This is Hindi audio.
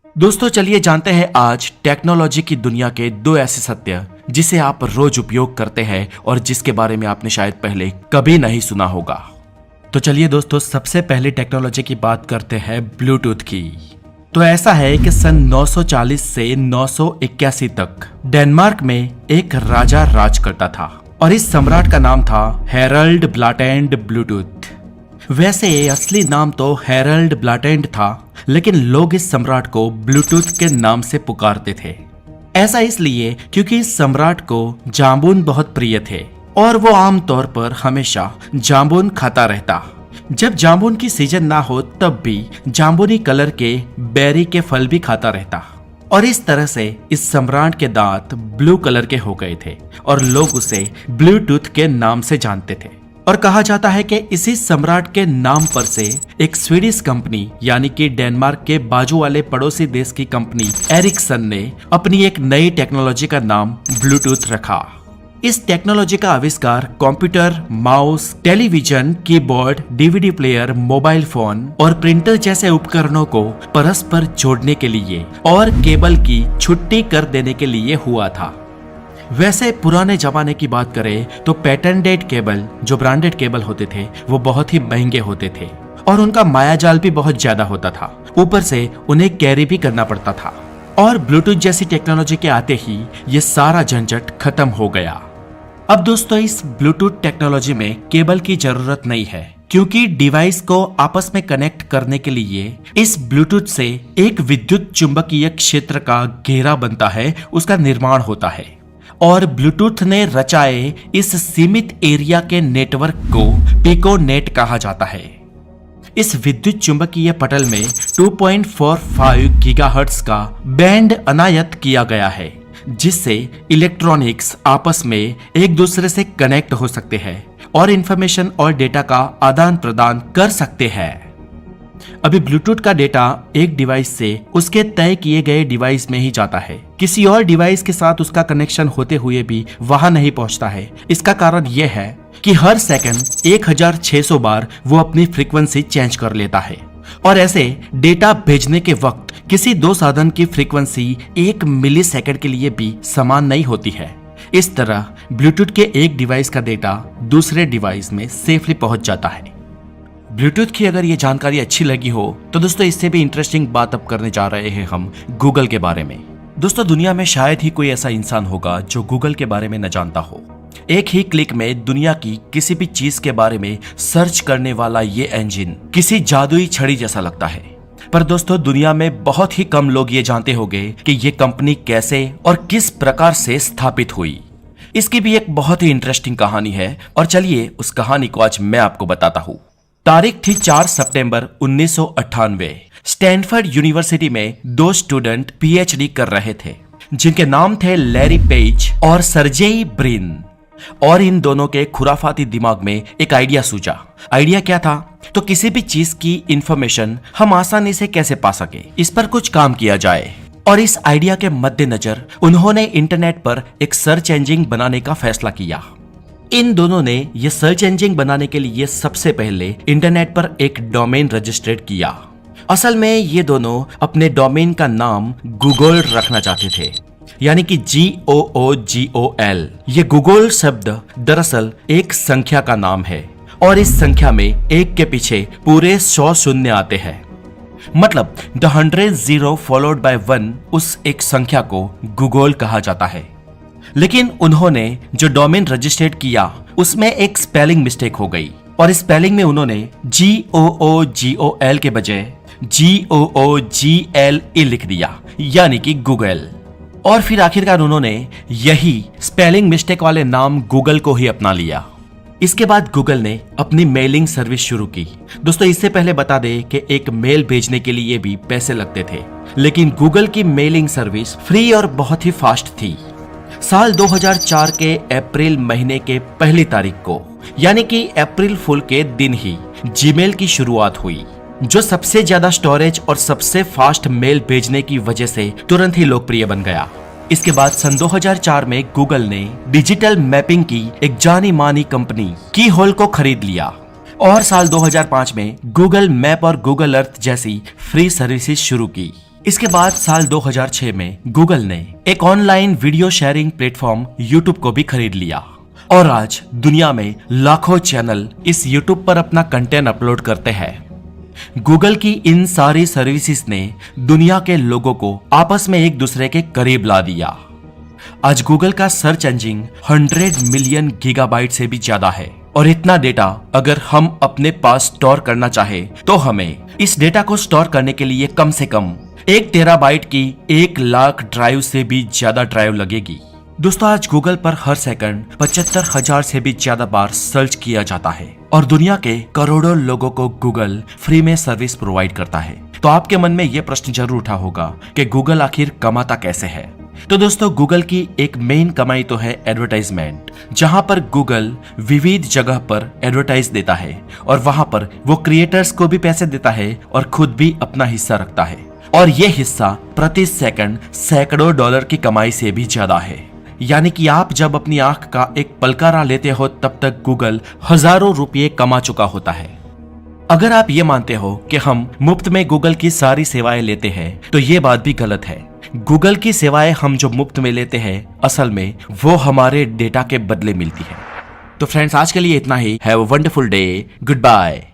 दोस्तों चलिए जानते हैं आज टेक्नोलॉजी की दुनिया के दो ऐसे सत्य जिसे आप रोज उपयोग करते हैं और जिसके बारे में आपने शायद पहले कभी नहीं सुना होगा। तो चलिए दोस्तों सबसे पहले टेक्नोलॉजी की बात करते हैं ब्लूटूथ की। तो ऐसा है कि सन 940 से 981 तक डेनमार्क में एक राजा राज करता था और इस सम्राट का नाम था हैरल्ड ब्लाटेंड ब्लूटूथ। वैसे असली नाम तो हैरल्ड ब्लाटेंड था, लेकिन लोग इस सम्राट को ब्लूटूथ के नाम से पुकारते थे। ऐसा इसलिए क्योंकि इस सम्राट को जामुन बहुत प्रिय थे और वो आमतौर पर हमेशा जामुन खाता रहता। जब जामुन की सीजन ना हो तब भी जामुनी कलर के बेरी के फल भी खाता रहता और इस तरह से इस सम्राट के दांत ब्लू कलर के हो गए थे और लोग उसे ब्लूटूथ के नाम से जानते थे। और कहा जाता है कि इसी सम्राट के नाम पर से एक स्वीडिश कंपनी यानी कि डेनमार्क के बाजू वाले पड़ोसी देश की कंपनी एरिक्सन ने अपनी एक नई टेक्नोलॉजी का नाम ब्लूटूथ रखा। इस टेक्नोलॉजी का आविष्कार computer, mouse, television, keyboard, DVD player, mobile phone और प्रिंटर जैसे उपकरणों को परस्पर जोड़ने के लिए और केबल की छुट्टी कर देने के लिए हुआ था। वैसे पुराने जमाने की बात करें तो पेटेंटेड केबल जो ब्रांडेड केबल होते थे वो बहुत ही महंगे होते थे और उनका मायाजाल भी बहुत ज्यादा होता था। ऊपर से उन्हें कैरी भी करना पड़ता था और ब्लूटूथ जैसी टेक्नोलॉजी के आते ही ये सारा झंझट खत्म हो गया। अब दोस्तों इस ब्लूटूथ टेक्नोलॉजी में केबल की जरूरत नहीं है, क्योंकि डिवाइस को आपस में कनेक्ट करने के लिए इस ब्लूटूथ से एक विद्युत चुंबकीय क्षेत्र का घेरा बनता है, उसका निर्माण होता है और ब्लूटूथ ने रचाए इस सीमित एरिया के नेटवर्क को पिकोनेट कहा जाता है। इस विद्युत चुंबकीय पटल में 2.45 गीगाहर्ट्ज का बैंड अनायत किया गया है, जिससे इलेक्ट्रॉनिक्स आपस में एक दूसरे से कनेक्ट हो सकते हैं और इंफॉर्मेशन और डेटा का आदान प्रदान कर सकते हैं। अभी ब्लूटूथ का डेटा एक डिवाइस से उसके तय किए गए डिवाइस में ही जाता है, किसी और डिवाइस के साथ उसका कनेक्शन होते हुए भी वहां नहीं पहुंचता है। इसका कारण यह है कि हर सेकंड 1600 बार वो अपनी फ्रीक्वेंसी चेंज कर लेता है और ऐसे डेटा भेजने के वक्त किसी दो साधन की फ्रीक्वेंसी 1 मिली सेकंड के लिए भी समान नहीं होती है। इस तरह ब्लूटूथ के एक डिवाइस का डेटा दूसरे डिवाइस में सेफली पहुंच जाता है। ब्लूटूथ की अगर ये जानकारी अच्छी लगी हो तो दोस्तों इससे भी इंटरेस्टिंग बात अब करने जा रहे हैं हम गूगल के बारे में। दोस्तों दुनिया में शायद ही कोई ऐसा इंसान होगा जो गूगल के बारे में न जानता हो। एक ही क्लिक में दुनिया की किसी भी चीज के बारे में सर्च करने वाला ये इंजन किसी जादुई छड़ी जैसा लगता है। पर दोस्तों दुनिया में बहुत ही कम लोग ये जानते होंगे कि ये कंपनी कैसे और किस प्रकार से स्थापित हुई। इसकी भी एक बहुत ही इंटरेस्टिंग कहानी है और चलिए उस कहानी को आज मैं आपको बताता हूँ। तारीख थी 4 सितंबर 1998। स्टैनफोर्ड यूनिवर्सिटी में दो स्टूडेंट पीएचडी कर रहे थे जिनके नाम थे लैरी पेज और सर्जेई ब्रिन। और इन दोनों के खुराफाती दिमाग में एक आइडिया सूझा। आइडिया क्या था? तो किसी भी चीज की इंफॉर्मेशन हम आसानी से कैसे पा सके, इस पर कुछ काम किया जाए। और इस आइडिया के मद्देनजर उन्होंने इंटरनेट पर एक सर्च इंजन बनाने का फैसला किया। इन दोनों ने यह सर्च इंजन बनाने के लिए सबसे पहले इंटरनेट पर एक डोमेन रजिस्ट्रेट किया। असल में ये दोनों अपने डोमेन का नाम गूगल रखना चाहते थे, यानी कि GOOGOL। ये गूगल शब्द दरअसल एक संख्या का नाम है और इस संख्या में एक के पीछे पूरे 100 शून्य आते हैं। मतलब द 100 0 फॉलोड बाय 1 उस एक संख्या को गूगल कहा जाता है। लेकिन उन्होंने जो डोमेन रजिस्ट्रेट किया उसमें एक स्पेलिंग मिस्टेक हो गई और स्पेलिंग में उन्होंने GOOGOL के बजाय GOOGLE लिख दिया, यानी कि गूगल। और फिर आखिरकार उन्होंने यही स्पेलिंग मिस्टेक वाले नाम गूगल को ही अपना लिया। इसके बाद गूगल ने अपनी मेलिंग सर्विस शुरू की। दोस्तों इससे पहले बता दें कि एक मेल भेजने के लिए भी पैसे लगते थे, लेकिन गूगल की मेलिंग सर्विस फ्री और बहुत ही फास्ट थी। साल 2004 के अप्रैल महीने के पहली तारीख को, यानी कि अप्रैल फुल के दिन ही जीमेल की शुरुआत हुई, जो सबसे ज्यादा स्टोरेज और सबसे फास्ट मेल भेजने की वजह से तुरंत ही लोकप्रिय बन गया। इसके बाद सन 2004 में गूगल ने डिजिटल मैपिंग की एक जानी मानी कंपनी कीहोल को खरीद लिया और साल 2005 में गूगल मैप और गूगल अर्थ जैसी फ्री सर्विसेज शुरू की। इसके बाद साल 2006 में गूगल ने एक online video sharing platform YouTube को भी खरीद लिया और आज दुनिया में लाखों चैनल इस यूट्यूब पर अपना कंटेंट अपलोड करते हैं। गूगल की इन सारी सर्विसेज ने दुनिया के लोगों को आपस में एक दूसरे के करीब ला दिया। आज गूगल का सर्च इंजन 100 मिलियन गीगाबाइट से भी ज्यादा है और इतना डेटा अगर हम अपने पास स्टोर करना चाहे तो हमें इस डेटा को स्टोर करने के लिए कम से कम 1 टेराबाइट की 1 लाख ड्राइव से भी ज्यादा ड्राइव लगेगी। दोस्तों आज गूगल पर हर सेकंड 75,000 से भी ज्यादा बार सर्च किया जाता है और दुनिया के करोड़ों लोगों को गूगल फ्री में सर्विस प्रोवाइड करता है। तो आपके मन में यह प्रश्न जरूर उठा होगा कि गूगल आखिर कमाता कैसे है। तो दोस्तों गूगल की एक मेन कमाई तो है एडवर्टाइजमेंट, जहां पर गूगल विविध जगह पर एडवर्टाइज देता है और वहां पर वो क्रिएटर्स को भी पैसे देता है और खुद भी अपना हिस्सा रखता है और ये हिस्सा प्रति सेकंड सैकड़ों डॉलर की कमाई से भी ज्यादा है। यानी कि आप जब अपनी आंख का एक पलकारा लेते हो तब तक गूगल हजारों रुपये कमा चुका होता है। अगर आप ये मानते हो कि हम मुफ्त में गूगल की सारी सेवाएं लेते हैं तो ये बात भी गलत है। गूगल की सेवाएं हम जो मुफ्त में लेते हैं असल में वो हमारे डेटा के बदले मिलती है। तो फ्रेंड्स आज के लिए इतना ही। Have a wonderful day. Good bye.